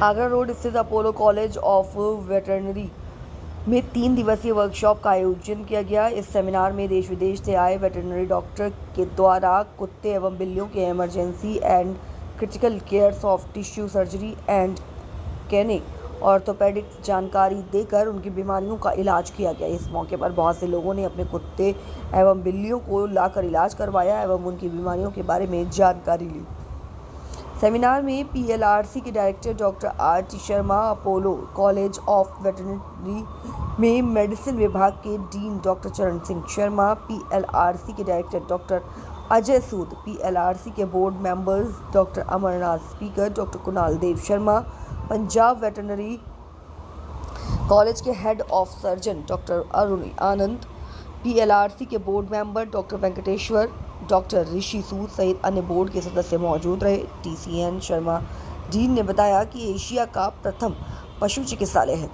Agra road स्थित Apollo college of veterinary में 3 दिवसीय वर्कशॉप का आयोजन किया गया। इस सेमिनार में देश विदेश से आए वेटरनरी डॉक्टर के द्वारा कुत्ते एवं बिल्लियों के emergency and critical care, soft tissue surgery and कैने ऑर्थोपेडिक जानकारी देकर उनकी बीमारियों का इलाज किया गया। इस मौके पर बहुत से लोगों ने अपने कुत्ते एवं बिल्लियों को लाकर इलाज करवाया एवं उनकी बीमारियों के बारे में जानकारी ली। सेमिनार में पीएलआरसी के director doctor RT. Sharma, Apollo college of veterinary में मेडिसिन विभाग के dean doctor Charan Singh Sharma, PLRC के director doctor Ajay Sood, PLRC के board members doctor Amarnath, speaker doctor Kunal Dev Sharma, Punjab veterinary college के head of surgeon doctor Arun Anand, PLRC के board member doctor Venkateshwar, doctor Rishi Sood सहित अन्य बोर्ड के सदस्य मौजूद रहे। टीसीएन शर्मा डीन ने बताया कि एशिया का प्रथम पशु चिकित्सालय है।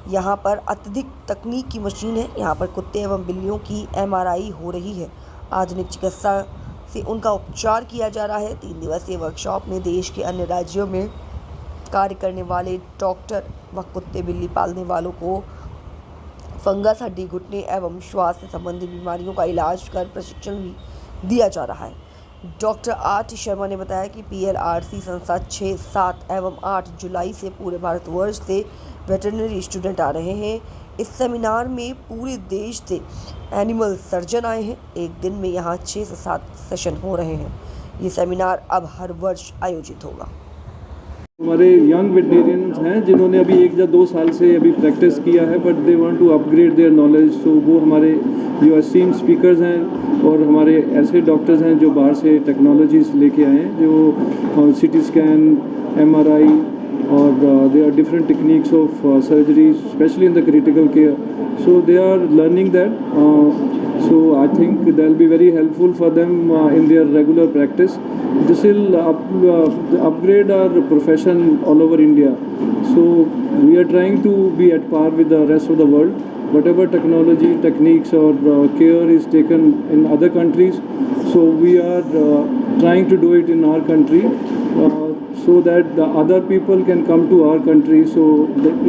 यहाँ पर अत्यधिक तकनीक की मशीन है। यहाँ पर कुत्ते एवं बिल्लियों की एमआरआई हो रही है। आधुनिक चिकित्सा से उनका उपचार किया जा रहा है। 3 दिवसीय वर्कशॉप में देश के अन्य राज्यों में कार्य करने वाले डॉक्टर व कुत्ते बिल्ली पालने वालों को फंगस, हड्डी, घुटने एवं श्वास से संबंधित बीमारियों का इलाज कर प्रशिक्षण भी दिया जा रहा है। Doctor RT. शर्मा ने बताया कि पीएलआरसी संस्था 6, 7 एवं 8 जुलाई से पूरे भारतवर्ष से वेटरनरी स्टूडेंट आ रहे हैं। इस सेमिनार में पूरे देश से एनिमल सर्जन आए हैं। एक दिन में यहाँ 6 से 7 सेशन हो रहे हैं। ये सेमिनार अब हर वर्ष आयोजित होगा। हमारे यंग वेटरनरियंस हैं जिन्होंने अभी 1 या 2 साल से अभी प्रैक्टिस किया है, but they want to upgrade their knowledge. So वो हमारे जो एस्टीम्ड स्पीकर्स हैं और हमारे ऐसे डॉक्टर्स हैं जो बाहर से टेक्नोलॉजीज लेके आए हैं, जो सीटी स्कैन, एमआरआई और there are different techniques of surgery, especially in the critical care. So they are learning that. So I think that will be very helpful for them in their regular practice. This will upgrade our profession all over India. So we are trying to be at par with the rest of the world. Whatever technology, techniques or care is taken in other countries, so we are trying to do it in our country. So that the other people can come to our country. So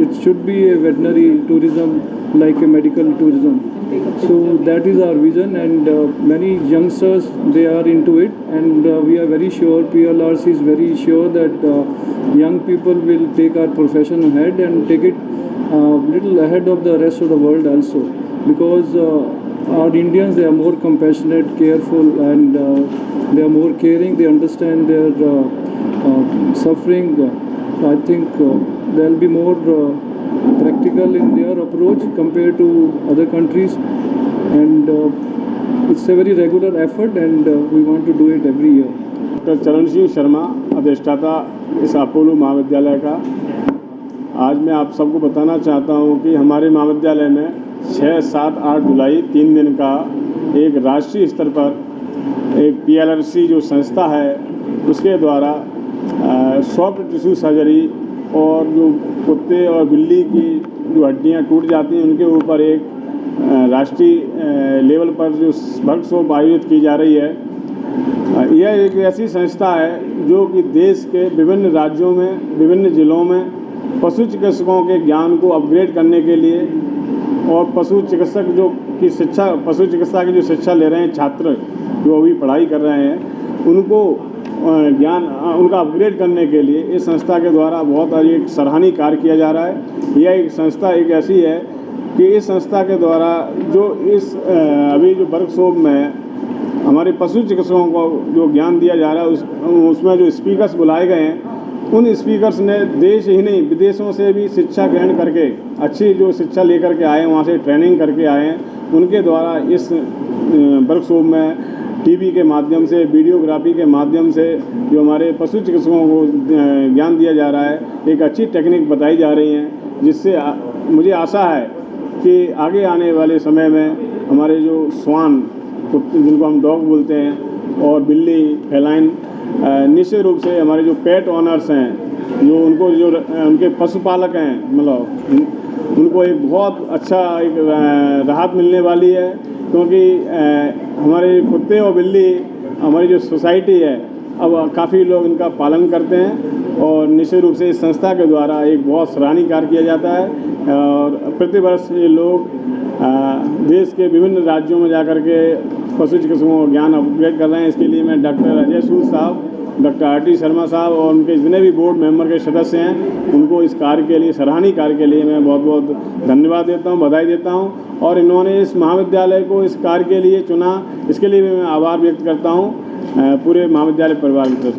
it should be a veterinary tourism like a medical tourism. So that is our vision, and many youngsters, they are into it, and we are very sure, PLRC is very sure that young people will take our profession ahead and take it little ahead of the rest of the world also, because our Indians, they are more compassionate, careful, and they are more caring. They understand their suffering. I think there will be more practical in their approach compared to other countries, and it's a very regular effort, and we want to do it every year. Doctor Charan Singh Sharma, अधिष्ठाता इस Apollo महाविद्यालय का। आज मैं आप सबको बताना चाहता हूं कि हमारे महाविद्यालय में 6, 7, 8 जुलाई 3 दिन का एक राष्ट्रीय स्तर पर एक पीएलआरसी जो संस्था है उसके द्वारा सॉफ्ट टिश्यू सर्जरी और जो कुत्ते और बिल्ली की जो हड्डियां टूट जाती हैं उनके ऊपर एक राष्ट्रीय लेवल पर जो वर्कशॉप आयोजित की जा रही है। यह एक ऐसी संस्था है जो कि देश के विभिन्न राज्यों में, विभिन्न ज़िलों में पशु चिकित्सकों के ज्ञान को अपग्रेड करने के लिए और पशु चिकित्सक जो की शिक्षा, पशु चिकित्सा की जो शिक्षा ले रहे हैं छात्र जो अभी पढ़ाई कर रहे हैं, उनको ज्ञान उनका अपग्रेड करने के लिए इस संस्था के द्वारा बहुत एक सराहनीय कार्य किया जा रहा है। यह एक संस्था एक ऐसी है कि इस संस्था के द्वारा जो इस अभी जो वर्कशॉप में हमारे पशु चिकित्सकों को जो ज्ञान दिया जा रहा है उसमें जो स्पीकर्स बुलाए गए हैं, उन स्पीकर्स ने देश ही नहीं विदेशों से भी शिक्षा ग्रहण करके अच्छी जो शिक्षा लेकर के आए हैं, वहाँ से ट्रेनिंग करके आए हैं। उनके द्वारा इस वर्कशॉप में टीवी के माध्यम से, वीडियोग्राफी के माध्यम से जो हमारे पशु चिकित्सकों को ज्ञान दिया जा रहा है, एक अच्छी टेक्निक बताई जा रही हैं, जिससे मुझे आशा है कि आगे आने वाले समय में हमारे जो स्वान जिनको हम डॉग बोलते हैं और बिल्ली, फेलाइन, निश्चित रूप से हमारे जो पेट ऑनर्स हैं, जो उनको जो उनके पशुपालक हैं, मतलब उनको एक बहुत अच्छा एक राहत मिलने वाली है, क्योंकि हमारे कुत्ते और बिल्ली हमारी जो सोसाइटी है अब काफ़ी लोग इनका पालन करते हैं और निश्चित रूप से इस संस्था के द्वारा एक बहुत सराहनीय कार्य किया जाता है और प्रतिवर्ष ये लोग देश के विभिन्न राज्यों में जाकर के पशु चिकित्सकों का ज्ञान अपग्रेड कर रहे हैं। इसके लिए मैं डॉक्टर अजय सूद साहब, डॉक्टर आर.टी. शर्मा साहब और उनके जितने भी बोर्ड मेंबर के सदस्य हैं उनको इस कार्य के लिए, सराहनीय कार्य के लिए मैं बहुत बहुत धन्यवाद देता हूं, बधाई देता हूं। और इन्होंने इस महाविद्यालय को इस कार्य के लिए चुना, इसके लिए भी मैं आभार व्यक्त करता हूं पूरे महाविद्यालय परिवार की तरफ से।